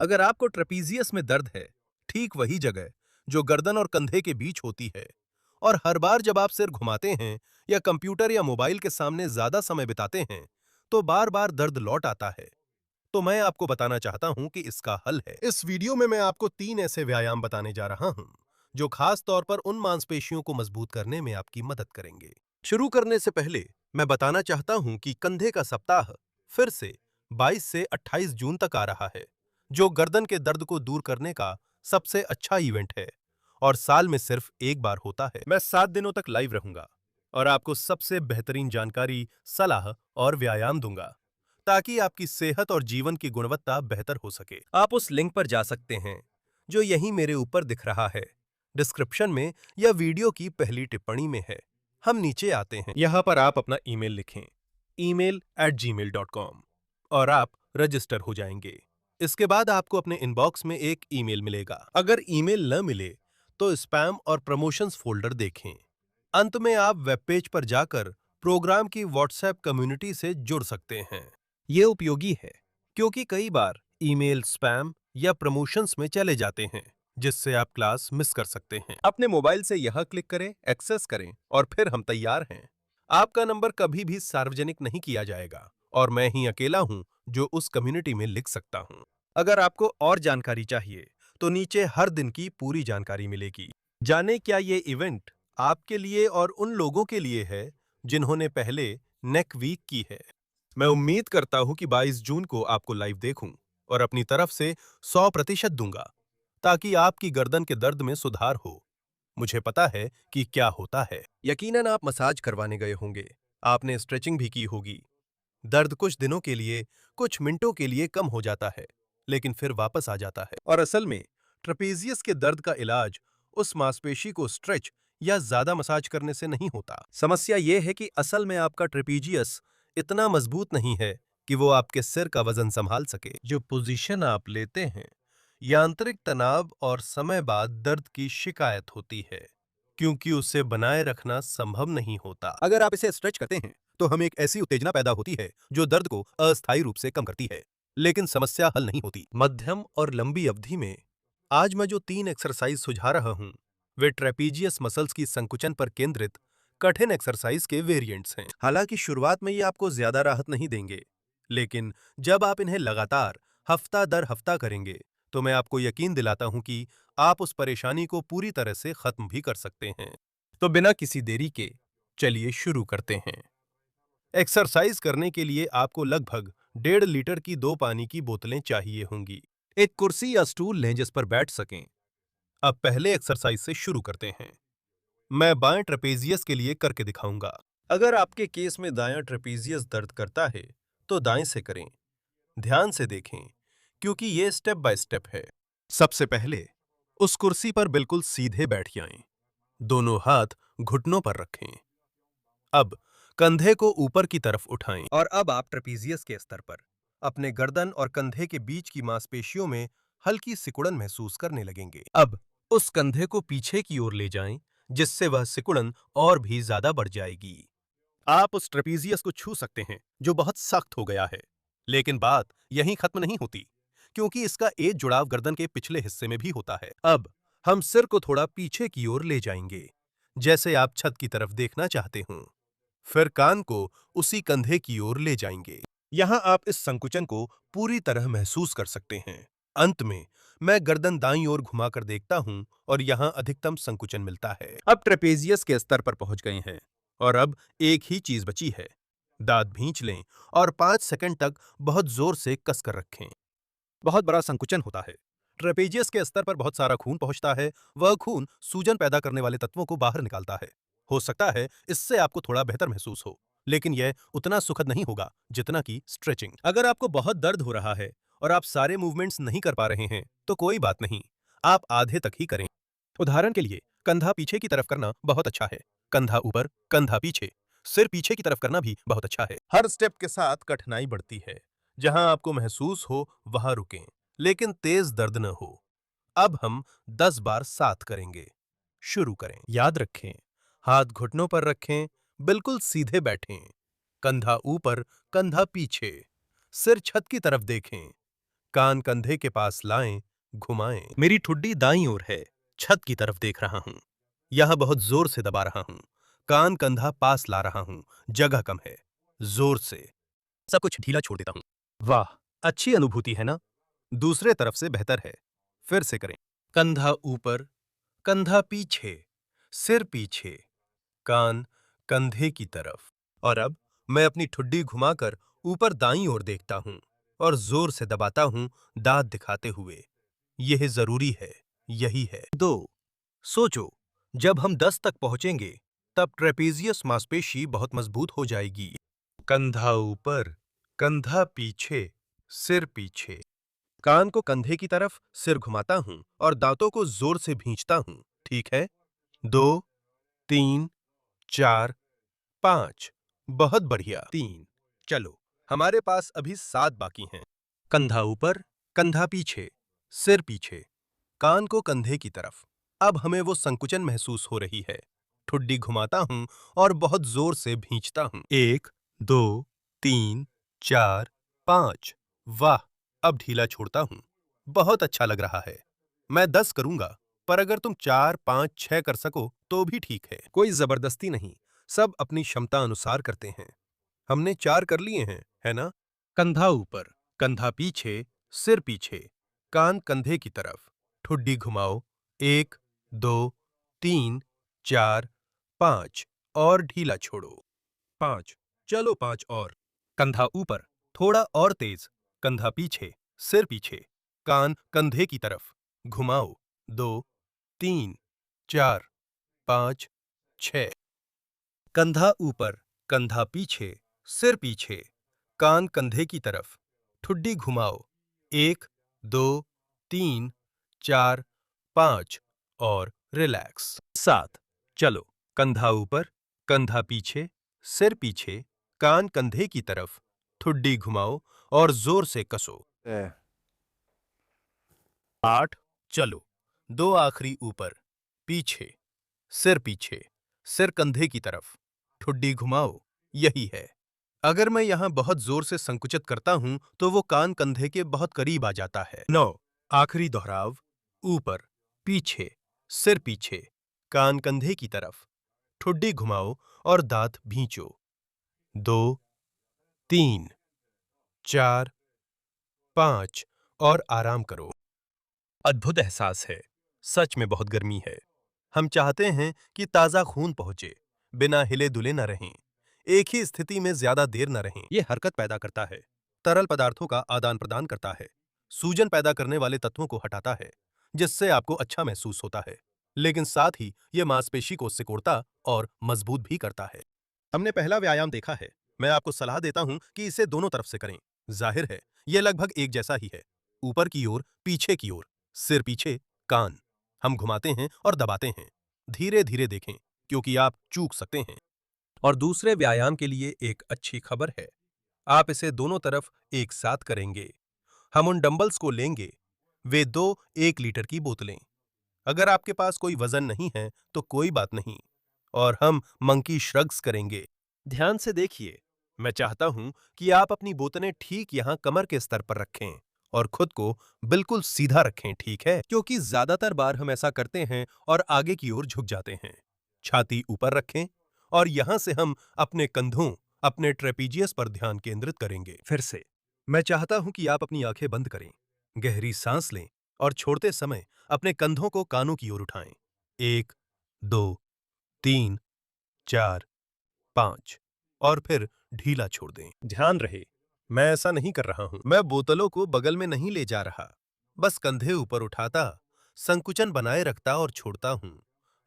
अगर आपको ट्रेपीजियस में दर्द है, ठीक वही जगह जो गर्दन और कंधे के बीच होती है, और हर बार जब आप सिर घुमाते हैं या कंप्यूटर या मोबाइल के सामने ज्यादा समय बिताते हैं, तो बार बार दर्द लौट आता है, तो मैं आपको बताना चाहता हूं कि इसका हल है। इस वीडियो में मैं आपको 3 ऐसे व्यायाम बताने जा रहा हूं, जो खास तौर पर उन मांसपेशियों को मजबूत करने में आपकी मदद करेंगे। शुरू करने से पहले मैं बताना चाहता हूं कि कंधे का सप्ताह फिर से 22 से 28 जून तक आ रहा है, जो गर्दन के दर्द को दूर करने का सबसे अच्छा इवेंट है और साल में सिर्फ एक बार होता है। मैं 7 दिनों तक लाइव रहूंगा और आपको सबसे बेहतरीन जानकारी, सलाह और व्यायाम दूंगा, ताकि आपकी सेहत और जीवन की गुणवत्ता बेहतर हो सके। आप उस लिंक पर जा सकते हैं जो यहीं मेरे ऊपर दिख रहा है, डिस्क्रिप्शन में या वीडियो की पहली टिप्पणी में है। हम नीचे आते हैं, यहाँ पर आप अपना ईमेल लिखें, email@gmail.com, और आप रजिस्टर हो जाएंगे। इसके बाद आपको अपने इनबॉक्स में एक ईमेल मिलेगा। अगर ईमेल न मिले तो स्पैम और प्रमोशंस फोल्डर देखें। अंत में आप वेब पेज पर जाकर प्रोग्राम की व्हाट्सएप कम्युनिटी से जुड़ सकते हैं। ये उपयोगी है क्योंकि कई बार ईमेल स्पैम या प्रमोशंस में चले जाते हैं, जिससे आप क्लास मिस कर सकते हैं। अपने मोबाइल से यहां क्लिक करें, एक्सेस करें और फिर हम तैयार हैं। आपका नंबर कभी भी सार्वजनिक नहीं किया जाएगा और मैं ही अकेला हूं जो उस कम्युनिटी में लिख सकता हूं। अगर आपको और जानकारी चाहिए तो नीचे हर दिन की पूरी जानकारी मिलेगी। जाने क्या ये इवेंट आपके लिए और उन लोगों के लिए है जिन्होंने पहले नेक वीक की है। मैं उम्मीद करता हूं कि 22 जून को आपको लाइव देखूं और अपनी तरफ से 100% दूंगा, ताकि आपकी गर्दन के दर्द में सुधार हो। मुझे पता है कि क्या होता है। यकीनन आप मसाज करवाने गए होंगे, आपने स्ट्रेचिंग भी की होगी। दर्द कुछ दिनों के लिए, कुछ मिनटों के लिए कम हो जाता है, लेकिन फिर वापस आ जाता है। और असल में ट्रेपीजियस के दर्द का इलाज उस मांसपेशी को स्ट्रेच या ज्यादा मसाज करने से नहीं होता। समस्या यह है कि असल में आपका ट्रेपीजियस इतना मजबूत नहीं है कि वो आपके सिर का वजन संभाल सके। जो पोजीशन आप लेते हैं, यांत्रिक तनाव और समय बाद दर्द की शिकायत होती है, क्योंकि उसे बनाए रखना संभव नहीं होता। अगर आप इसे स्ट्रेच करते हैं तो हमें एक ऐसी उत्तेजना पैदा होती है जो दर्द को अस्थायी रूप से कम करती है, लेकिन समस्या हल नहीं होती। मध्यम और लंबी अवधि में आज मैं जो 3 एक्सरसाइज सुझा रहा हूं, वे ट्रेपीजियस मसल्स की संकुचन पर केंद्रित कठिन एक्सरसाइज के वेरिएंट्स हैं। हालांकि शुरुआत में ये आपको ज्यादा राहत नहीं देंगे, लेकिन जब आप इन्हें लगातार हफ्ता दर हफ्ता करेंगे, तो मैं आपको यकीन दिलाता हूं कि आप उस परेशानी को पूरी तरह से खत्म भी कर सकते हैं। तो बिना किसी देरी के चलिए शुरू करते हैं। एक्सरसाइज करने के लिए आपको लगभग 1.5 लीटर की 2 पानी की बोतलें चाहिए होंगी। एक कुर्सी या स्टूल लें जिस पर बैठ सकें। अब पहले एक्सरसाइज से शुरू करते हैं। मैं बाएं ट्रेपेजियस के लिए करके दिखाऊंगा। अगर आपके केस में दायां ट्रेपेजियस दर्द करता है, तो दाएं से करें। ध्यान से देखें, क्योंकि ये स्टेप बाय स्टेप है। सबसे पहले उस कुर्सी पर बिल्कुल सीधे बैठ जाएं। दोनों हाथ घुटनों पर रखें। अब कंधे को ऊपर की तरफ उठाएं और अब आप ट्रेपीजियस के स्तर पर अपने गर्दन और कंधे के बीच की मांसपेशियों में हल्की सिकुड़न महसूस करने लगेंगे। अब उस कंधे को पीछे की ओर ले जाएं, जिससे वह सिकुड़न और भी ज्यादा बढ़ जाएगी। आप उस ट्रेपीजियस को छू सकते हैं जो बहुत सख्त हो गया है, लेकिन बात यहीं खत्म नहीं होती, क्योंकि इसका एक जुड़ाव गर्दन के पिछले हिस्से में भी होता है। अब हम सिर को थोड़ा पीछे की ओर ले जाएंगे, जैसे आप छत की तरफ देखना चाहते हों। फिर कान को उसी कंधे की ओर ले जाएंगे। यहां आप इस संकुचन को पूरी तरह महसूस कर सकते हैं। अंत में मैं गर्दन दाईं ओर घुमाकर देखता हूं और यहां अधिकतम संकुचन मिलता है। अब ट्रेपेजियस के स्तर पर पहुंच गए हैं और अब एक ही चीज बची है। दांत भींच लें और 5 सेकंड तक बहुत जोर से कसकर रखें। बहुत बड़ा संकुचन होता है। ट्रेपेजियस के स्तर पर बहुत सारा खून पहुंचता है। वह खून सूजन पैदा करने वाले तत्वों को बाहर निकालता है। हो सकता है इससे आपको थोड़ा बेहतर महसूस हो, लेकिन यह उतना सुखद नहीं होगा जितना कि स्ट्रेचिंग। अगर आपको बहुत दर्द हो रहा है और आप सारे मूवमेंट्स नहीं कर पा रहे हैं, तो कोई बात नहीं, आप आधे तक ही करें। उदाहरण के लिए कंधा पीछे की तरफ करना बहुत अच्छा है। कंधा ऊपर, कंधा पीछे, सिर पीछे की तरफ करना भी बहुत अच्छा है। हर स्टेप के साथ कठिनाई बढ़ती है। जहां आपको महसूस हो वहां रुकें, लेकिन तेज दर्द न हो। अब हम 10 बार साथ करेंगे। शुरू करें। याद रखें, हाथ घुटनों पर रखें, बिल्कुल सीधे बैठें। कंधा ऊपर, कंधा पीछे, सिर छत की तरफ देखें। कान कंधे के पास लाएं, घुमाएं। मेरी ठुड्डी दाईं ओर है, छत की तरफ देख रहा हूं। यहां बहुत जोर से दबा रहा हूं। कान कंधा पास ला रहा हूं, जगह कम है। जोर से सब कुछ ढीला छोड़ देता हूं। वाह, अच्छी अनुभूति है ना? दूसरे तरफ से बेहतर है। फिर से करें। कंधा ऊपर, कंधा पीछे, सिर पीछे, कान कंधे की तरफ। और अब मैं अपनी ठुड्डी घुमाकर ऊपर दाईं ओर देखता हूं और जोर से दबाता हूं, दांत दिखाते हुए। यह जरूरी है, यही है। 2. सोचो, जब हम 10 तक पहुंचेंगे, तब ट्रेपीजियस मांसपेशी बहुत मजबूत हो जाएगी। कंधा ऊपर, कंधा पीछे, सिर पीछे। कान को कंधे की तरफ, सिर घुमाता हूं और दांतों को जोर से भींचता हूं। ठीक है? 2, 3, 4, 5। बहुत बढ़िया। 3। चलो, हमारे पास अभी 7 बाकी हैं। कंधा ऊपर, कंधा पीछे, सिर पीछे, कान को कंधे की तरफ। अब हमें वो संकुचन महसूस हो रही है। ठुड्डी घुमाता हूं और बहुत जोर से भींचता हूं। 1, 2, 3, 4, 5। वाह, अब ढीला छोड़ता हूं। बहुत अच्छा लग रहा है। मैं 10 करूंगा, पर अगर तुम 4, 5, 6 कर सको तो भी ठीक है। कोई जबरदस्ती नहीं, सब अपनी क्षमता अनुसार करते हैं। हमने 4 कर लिए हैं, है ना? कंधा ऊपर, कंधा पीछे, सिर पीछे, कान कंधे की तरफ। ठुड्डी घुमाओ। 1, 2, 3, 4, 5 और ढीला छोड़ो। 5। चलो 5 और। कंधा ऊपर, थोड़ा और तेज, कंधा पीछे, सिर पीछे, कान कंधे की तरफ। घुमाओ। 2, 3, 4, 5, 6। कंधा ऊपर, कंधा पीछे, सिर पीछे, कान कंधे की तरफ। ठुड्डी घुमाओ। 1, 2, 3, 4, 5 और रिलैक्स। 7। चलो, कंधा ऊपर, कंधा पीछे, सिर पीछे, कान कंधे की तरफ। ठुड्डी घुमाओ और जोर से कसो। 8। चलो, 2 आखिरी ऊपर, पीछे, सिर पीछे, सिर कंधे की तरफ। ठुड्डी घुमाओ। यही है। अगर मैं यहां बहुत जोर से संकुचित करता हूं तो वो कान कंधे के बहुत करीब आ जाता है। 9। आखिरी दोहराव। ऊपर, पीछे, सिर पीछे, कान कंधे की तरफ। ठुड्डी घुमाओ और दांत भींचो। 2, 3, 4, 5 और आराम करो। अद्भुत एहसास है। सच में बहुत गर्मी है। हम चाहते हैं कि ताजा खून पहुंचे, बिना हिले डुले न रहें, एक ही स्थिति में ज्यादा देर न रहें। ये हरकत पैदा करता है, तरल पदार्थों का आदान प्रदान करता है, सूजन पैदा करने वाले तत्वों को हटाता है, जिससे आपको अच्छा महसूस होता है, लेकिन साथ ही ये मांसपेशी को सिकोड़ता और मजबूत भी करता है। हमने पहला व्यायाम देखा है। मैं आपको सलाह देता हूं कि इसे दोनों तरफ से करें। जाहिर है, यह लगभग एक जैसा ही है। ऊपर की ओर, पीछे की ओर, सिर पीछे, कान। हम घुमाते हैं और दबाते हैं। धीरे धीरे देखें, क्योंकि आप चूक सकते हैं। और दूसरे व्यायाम के लिए एक अच्छी खबर है। आप इसे दोनों तरफ एक साथ करेंगे। हम उन डंबल्स को लेंगे। वे 2 1 लीटर की बोतलें। अगर आपके पास कोई वजन नहीं है तो कोई बात नहीं। और हम मंकी श्रग्स करेंगे। ध्यान से देखिए। मैं चाहता हूं कि आप अपनी बोतलें ठीक यहां कमर के स्तर पर रखें और खुद को बिल्कुल सीधा रखें, ठीक है? क्योंकि ज्यादातर बार हम ऐसा करते हैं और आगे की ओर झुक जाते हैं। छाती ऊपर रखें और यहां से हम अपने कंधों, अपने ट्रेपीजियस पर ध्यान केंद्रित करेंगे। फिर से, मैं चाहता हूं कि आप अपनी आंखें बंद करें, गहरी सांस लें और छोड़ते समय अपने कंधों को कानों की ओर उठाएं। 1, 2, 3, 4, 5 और फिर ढीला छोड़ दें। ध्यान रहे, मैं ऐसा नहीं कर रहा हूं। मैं बोतलों को बगल में नहीं ले जा रहा, बस कंधे ऊपर उठाता, संकुचन बनाए रखता और छोड़ता हूं।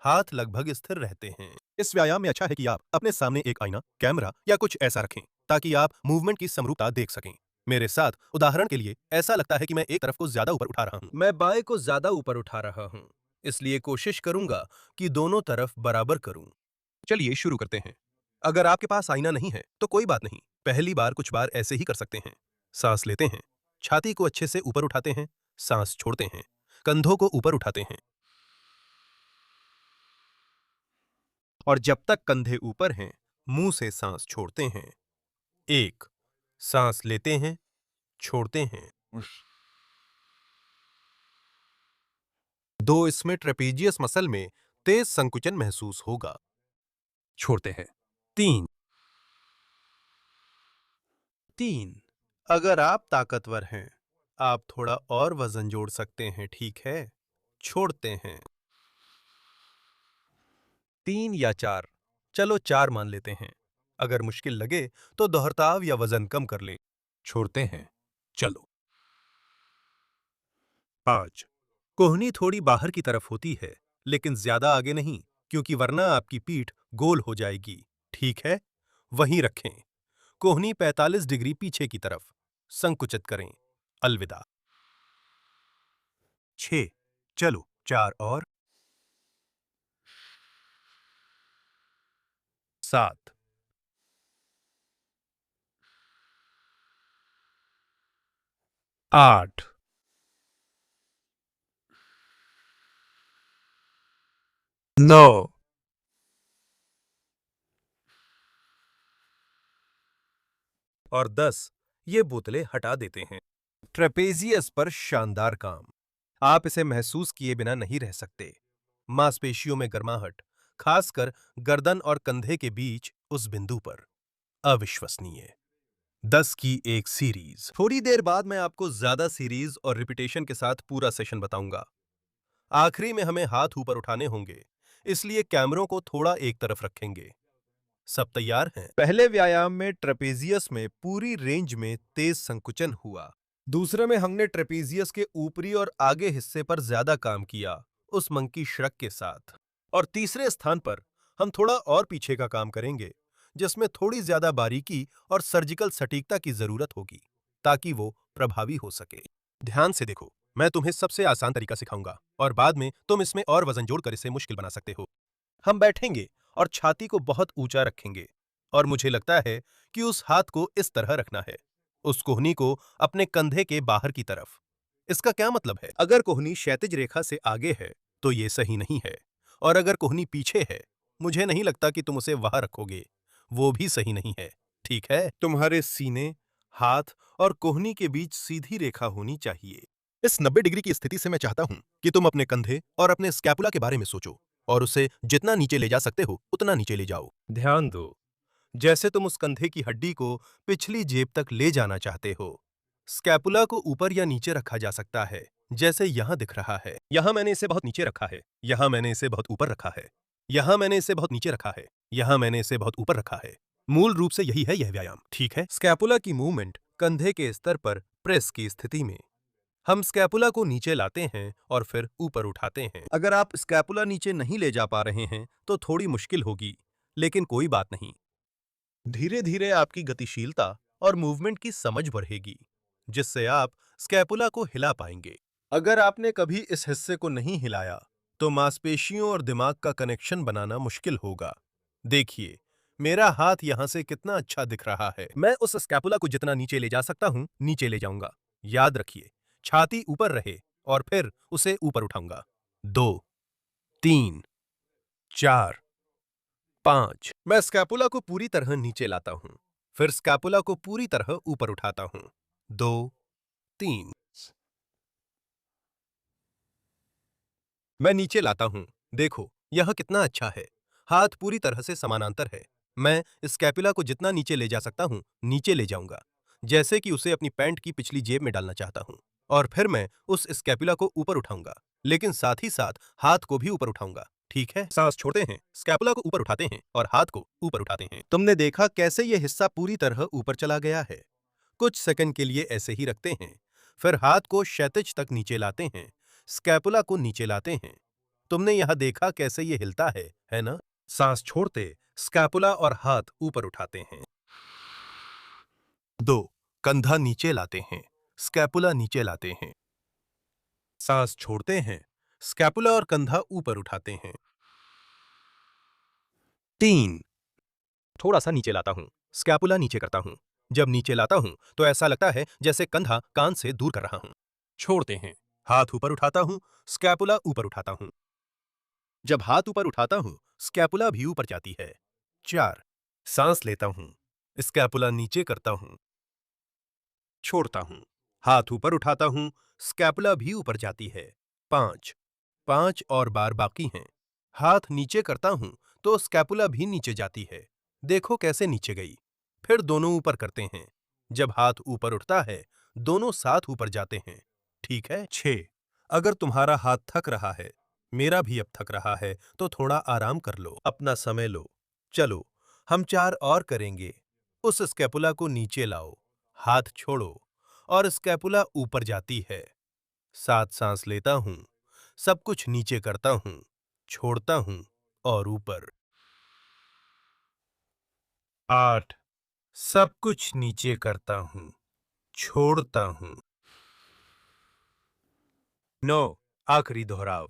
हाथ लगभग स्थिर रहते हैं। इस व्यायाम में अच्छा है कि आप अपने सामने एक आईना, कैमरा या कुछ ऐसा रखें, ताकि आप मूवमेंट की समरूपता देख सकें। मेरे साथ, उदाहरण के लिए, ऐसा लगता है कि मैं एक तरफ को ज्यादा ऊपर उठा रहा हूं। मैं बाएं को ज्यादा ऊपर उठा रहा हूं, इसलिए कोशिश करूंगा कि दोनों तरफ बराबर करूं। चलिए शुरू करते हैं। अगर आपके पास आईना नहीं है तो कोई बात नहीं, पहली बार कुछ बार ऐसे ही कर सकते हैं। सांस लेते हैं, छाती को अच्छे से ऊपर उठाते हैं, सांस छोड़ते हैं, कंधों को ऊपर उठाते हैं और जब तक कंधे ऊपर हैं, मुंह से सांस छोड़ते हैं। 1, सांस लेते हैं, छोड़ते हैं, 2 इसमें ट्रेपेजियस मसल में तेज संकुचन महसूस होगा। छोड़ते हैं। 3 3, अगर आप ताकतवर हैं, आप थोड़ा और वजन जोड़ सकते हैं, ठीक है? छोड़ते हैं। 3 या 4, चलो 4 मान लेते हैं। अगर मुश्किल लगे तो दोहराव या वजन कम कर लें। छोड़ते हैं। चलो। 5 कोहनी थोड़ी बाहर की तरफ होती है, लेकिन ज्यादा आगे नहीं, क्योंकि वरना आपकी पीठ गोल हो जाएगी। ठीक है? वहीं रखें। कोहनी 45 डिग्री पीछे की तरफ। संकुचित करें। अलविदा। 6 चलो 4 और। 7 8, 9, और 10 ये बोतलें हटा देते हैं। ट्रेपेजियस पर शानदार काम। आप इसे महसूस किए बिना नहीं रह सकते। मांसपेशियों में गर्माहट, खासकर गर्दन और कंधे के बीच उस बिंदु पर। अविश्वसनीय। 10 की एक सीरीज। थोड़ी देर बाद मैं आपको ज्यादा सीरीज और रिपीटेशन के साथ पूरा सेशन बताऊंगा। आखिरी में हमें हाथ ऊपर उठाने होंगे, इसलिए कैमरों को थोड़ा एक तरफ रखेंगे। सब तैयार हैं? पहले व्यायाम में ट्रेपेजियस में पूरी रेंज में तेज संकुचन हुआ। दूसरे में हमने ट्रेपेजियस के ऊपरी और आगे हिस्से पर ज्यादा काम किया, उस मंकी श्रक के साथ। और तीसरे स्थान पर हम थोड़ा और पीछे का काम करेंगे, जिसमें थोड़ी ज्यादा बारीकी और सर्जिकल सटीकता की जरूरत होगी, ताकि वो प्रभावी हो सके। ध्यान से देखो, मैं तुम्हें सबसे आसान तरीका सिखाऊंगा और बाद में तुम इसमें और वजन जोड़कर इसे मुश्किल बना सकते हो। हम बैठेंगे और छाती को बहुत ऊंचा रखेंगे, और मुझे लगता है कि उस हाथ को इस तरह रखना है, उस कोहनी को अपने कंधे के बाहर की तरफ। इसका क्या मतलब है? अगर कोहनी क्षैतिज रेखा से आगे है तो ये सही नहीं है, और अगर कोहनी पीछे है, मुझे नहीं लगता कि तुम उसे वहां रखोगे, वो भी सही नहीं है। ठीक है? तुम्हारे सीने, हाथ और कोहनी के बीच सीधी रेखा होनी चाहिए। इस 90 डिग्री की स्थिति से मैं चाहता हूं कि तुम अपने कंधे और अपने स्कैपुला के बारे में सोचो, और उसे जितना नीचे ले जा सकते हो उतना नीचे ले जाओ। ध्यान दो, जैसे तुम उस कंधे की हड्डी को पिछली जेब तक ले जाना चाहते हो। स्कैपुला को ऊपर या नीचे रखा जा सकता है, जैसे यहां दिख रहा है। यहां मैंने इसे बहुत नीचे रखा है, यहां मैंने इसे बहुत ऊपर रखा है, यहां मैंने इसे बहुत नीचे रखा है, यहां मैंने इसे बहुत ऊपर रखा है। मूल रूप से यही है यह व्यायाम, ठीक है? स्कैपुला की मूवमेंट कंधे के स्तर पर प्रेस की स्थिति में। हम स्कैपुला को नीचे लाते हैं और फिर ऊपर उठाते हैं। अगर आप स्कैपुला नीचे नहीं ले जा पा रहे हैं तो थोड़ी मुश्किल होगी, लेकिन कोई बात नहीं। धीरे धीरे आपकी गतिशीलता और मूवमेंट की समझ बढ़ेगी, जिससे आप स्कैपुला को हिला पाएंगे। अगर आपने कभी इस हिस्से को नहीं हिलाया, तो मांसपेशियों और दिमाग का कनेक्शन बनाना मुश्किल होगा। देखिए, मेरा हाथ यहां से कितना अच्छा दिख रहा है। मैं उस स्कैपुला को जितना नीचे ले जा सकता हूं, नीचे ले जाऊंगा। याद रखिए, छाती ऊपर रहे और फिर उसे ऊपर उठाऊंगा। 2 3 4 5 मैं स्कैपुला को पूरी तरह नीचे लाता हूं, फिर स्कैपुला को पूरी तरह ऊपर उठाता हूं। 2 3 मैं नीचे लाता हूं। देखो, यह कितना अच्छा है। हाथ पूरी तरह से समानांतर है। मैं स्कैपुला को जितना नीचे ले जा सकता हूं, नीचे ले जाऊंगा, जैसे कि उसे अपनी पैंट की पिछली जेब में डालना चाहता हूं। और फिर मैं उस स्कैपुला को ऊपर उठाऊंगा, लेकिन साथ ही साथ हाथ को भी ऊपर उठाऊंगा। ठीक है? सांस छोड़ते हैं, स्कैपुला को ऊपर उठाते हैं और हाथ को ऊपर उठाते हैं। तुमने देखा कैसे यह हिस्सा पूरी तरह ऊपर चला गया है। कुछ सेकंड के लिए ऐसे ही रखते हैं, फिर हाथ को क्षैतिज तक नीचे लाते हैं, स्कैपुला को नीचे लाते हैं। तुमने यहां देखा कैसे ये हिलता है ना? सांस छोड़ते स्कैपुला और हाथ ऊपर उठाते हैं। 2 कंधा नीचे लाते हैं, स्कैपुला नीचे लाते हैं। सांस छोड़ते हैं, स्कैपुला और कंधा ऊपर उठाते हैं। 3 थोड़ा सा नीचे लाता हूं, स्कैपुला नीचे करता हूं। जब नीचे लाता हूं तो ऐसा लगता है जैसे कंधा कान से दूर कर रहा हूं। छोड़ते हैं, हाथ ऊपर उठाता हूं, स्कैपुला ऊपर उठाता हूं। जब हाथ ऊपर उठाता हूं, स्कैपुला भी ऊपर जाती है। 4 सांस लेता हूं, स्कैपुला नीचे करता हूं, छोड़ता हूं, हाथ ऊपर उठाता हूं, स्कैपुला भी ऊपर जाती है। 5 5 और बार बाकी हैं। हाथ नीचे करता हूं तो स्कैपुला भी नीचे जाती है। देखो कैसे नीचे गई। फिर दोनों ऊपर करते हैं। जब हाथ ऊपर उठता है, दोनों साथ ऊपर जाते हैं। ठीक है? 6। अगर तुम्हारा हाथ थक रहा है, मेरा भी अब थक रहा है, तो थोड़ा आराम कर लो, अपना समय लो। चलो, हम 4 और करेंगे। उस स्कैपुला को नीचे लाओ, हाथ छोड़ो और स्कैपुला ऊपर जाती है। 7 सांस लेता हूं, सब कुछ नीचे करता हूं, छोड़ता हूं और ऊपर। 8 सब कुछ नीचे करता हूं, छोड़ता हूं। 9 आखिरी दोहराव।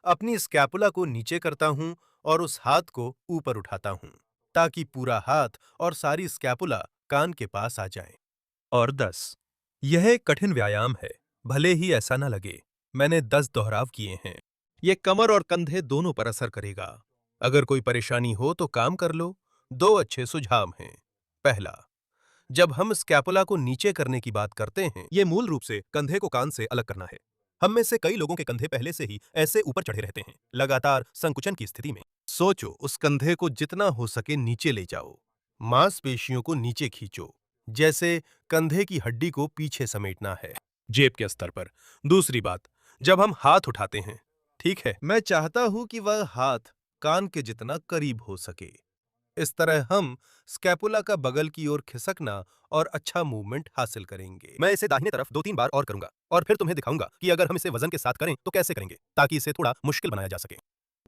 अपनी स्कैपुला को नीचे करता हूं और उस हाथ को ऊपर उठाता हूं, ताकि पूरा हाथ और सारी स्कैपुला कान के पास आ जाए। और 10 यह एक कठिन व्यायाम है, भले ही ऐसा न लगे। मैंने 10 दोहराव किए हैं। ये कमर और कंधे दोनों पर असर करेगा। अगर कोई परेशानी हो तो काम कर लो। 2 अच्छे सुझाव हैं। पहला, जब हम स्कैपुला को नीचे करने की बात करते हैं, ये मूल रूप से कंधे को कान से अलग करना है। हम में से कई लोगों के कंधे पहले से ही ऐसे ऊपर चढ़े रहते हैं, लगातार संकुचन की स्थिति में। सोचो, उस कंधे को जितना हो सके नीचे ले जाओ। मांसपेशियों को नीचे खींचो, जैसे कंधे की हड्डी को पीछे समेटना है, जेब के स्तर पर। दूसरी बात, जब हम हाथ उठाते हैं, ठीक है, मैं चाहता हूं कि वह हाथ कान के जितना करीब हो सके। इस तरह हम स्कैपुला का बगल की ओर खिसकना और अच्छा मूवमेंट हासिल करेंगे। मैं इसे दाहिने तरफ 2-3 बार और करूंगा और फिर तुम्हें दिखाऊंगा कि अगर हम इसे वजन के साथ करें तो कैसे करेंगे, ताकि इसे थोड़ा मुश्किल बनाया जा सके।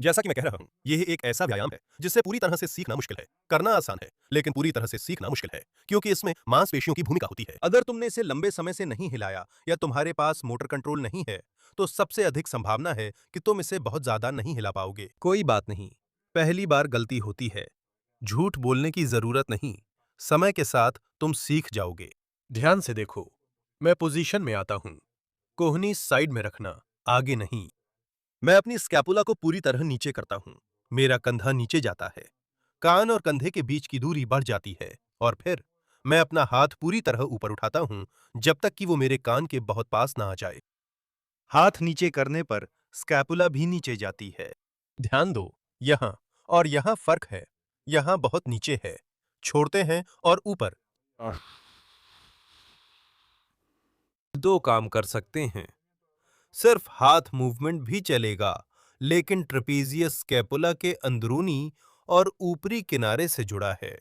जैसा कि मैं कह रहा हूं, यह एक ऐसा व्यायाम है जिसे पूरी तरह से सीखना मुश्किल है। करना आसान है, लेकिन पूरी तरह से सीखना मुश्किल है, क्योंकि इसमें मांसपेशियों की भूमिका होती है। अगर तुमने इसे लंबे समय से नहीं हिलाया या तुम्हारे पास मोटर कंट्रोल नहीं है, तो सबसे अधिक संभावना है कि तुम इसे बहुत ज्यादा नहीं हिला पाओगे। कोई बात नहीं, पहली बार गलती होती है। झूठ बोलने की जरूरत नहीं, समय के साथ तुम सीख जाओगे। ध्यान से देखो, मैं पोजीशन में आता हूं। कोहनी साइड में रखना, आगे नहीं। मैं अपनी स्कैपुला को पूरी तरह नीचे करता हूं। मेरा कंधा नीचे जाता है, कान और कंधे के बीच की दूरी बढ़ जाती है, और फिर मैं अपना हाथ पूरी तरह ऊपर उठाता हूं, जब तक कि वो मेरे कान के बहुत पास ना आ जाए। हाथ नीचे करने पर स्कैपुला भी नीचे जाती है। ध्यान दो, यहां और यहां फर्क है। यहां बहुत नीचे है, छोड़ते हैं और ऊपर। 2 काम कर सकते हैं। सिर्फ हाथ मूवमेंट भी चलेगा, लेकिन ट्रेपीजियस स्कैपुला के अंदरूनी और ऊपरी किनारे से जुड़ा है।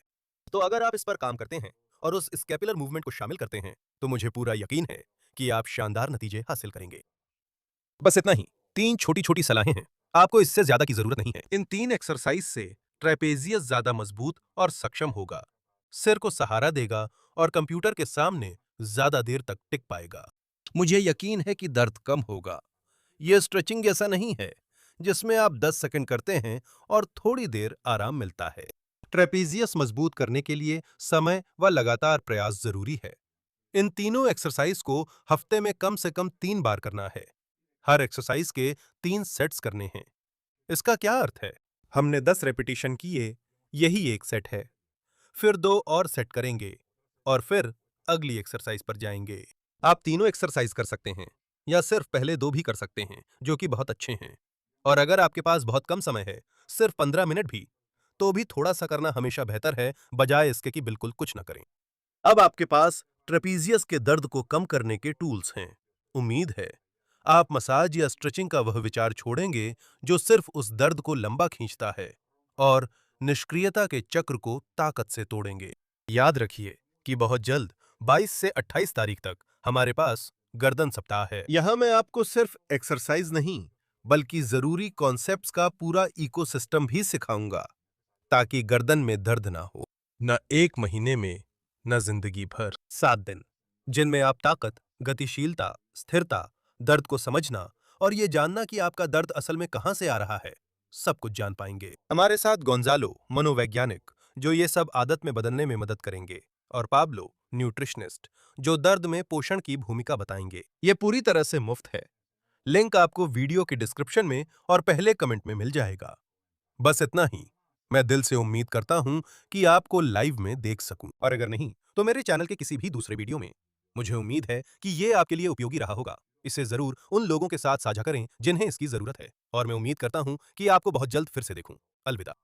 तो अगर आप इस पर काम करते हैं और उस स्कैपुलर मूवमेंट को शामिल करते हैं, तो मुझे पूरा यकीन है कि आप शानदार नतीजे हासिल करेंगे। बस इतना ही। 3 छोटी-छोटी सलाहें हैं। आपको इससे ज्यादा की जरूरत नहीं है। इन 3 एक्सरसाइज से ट्रेपेजियस ज्यादा मजबूत और सक्षम होगा, सिर को सहारा देगा और कंप्यूटर के सामने ज्यादा देर तक टिक पाएगा। मुझे यकीन है कि दर्द कम होगा। यह स्ट्रेचिंग जैसा नहीं है, जिसमें आप 10 सेकंड करते हैं और थोड़ी देर आराम मिलता है। ट्रेपेजियस मजबूत करने के लिए समय व लगातार प्रयास जरूरी है। इन तीनों एक्सरसाइज को हफ्ते में कम से कम 3 बार करना है। हर एक्सरसाइज के 3 सेट्स करने हैं। इसका क्या अर्थ है? हमने 10 रेपिटेशन किए, यही एक सेट है। फिर 2 और सेट करेंगे और फिर अगली एक्सरसाइज पर जाएंगे। आप तीनों एक्सरसाइज कर सकते हैं या सिर्फ पहले 2 भी कर सकते हैं, जो कि बहुत अच्छे हैं। और अगर आपके पास बहुत कम समय है, सिर्फ 15 मिनट भी, तो भी थोड़ा सा करना हमेशा बेहतर है, बजाय इसके कि बिल्कुल कुछ न करें। अब आपके पास ट्रेपीजियस के दर्द को कम करने के टूल्स हैं। उम्मीद है आप मसाज या स्ट्रेचिंग का वह विचार छोड़ेंगे जो सिर्फ उस दर्द को लंबा खींचता है, और निष्क्रियता के चक्र को ताकत से तोड़ेंगे। याद रखिए कि बहुत जल्द 22 से 28 तारीख तक हमारे पास गर्दन सप्ताह है। यहां मैं आपको सिर्फ एक्सरसाइज नहीं, बल्कि जरूरी कॉन्सेप्ट्स का पूरा इकोसिस्टम भी सिखाऊंगा, ताकि गर्दन में दर्द ना हो। न 1 महीने में, न जिंदगी भर। 7 दिन, जिनमें आप ताकत, गतिशीलता, स्थिरता, दर्द को समझना और ये जानना कि आपका दर्द असल में कहां से आ रहा है, सब कुछ जान पाएंगे। हमारे साथ गोंजालो, मनोवैज्ञानिक, जो ये सब आदत में बदलने में मदद करेंगे, और पाब्लो, न्यूट्रिशनिस्ट, जो दर्द में पोषण की भूमिका बताएंगे। ये पूरी तरह से मुफ्त है। लिंक आपको वीडियो के डिस्क्रिप्शन में और पहले कमेंट में मिल जाएगा। बस इतना ही। मैं दिल से उम्मीद करता हूं कि आपको लाइव में देख सकूं, और अगर नहीं तो मेरे चैनल के किसी भी दूसरे वीडियो में। मुझे उम्मीद है कि ये आपके लिए उपयोगी रहा होगा। इसे जरूर उन लोगों के साथ साझा करें जिन्हें इसकी जरूरत है और मैं उम्मीद करता हूं कि आपको बहुत जल्द फिर से देखूं। अलविदा।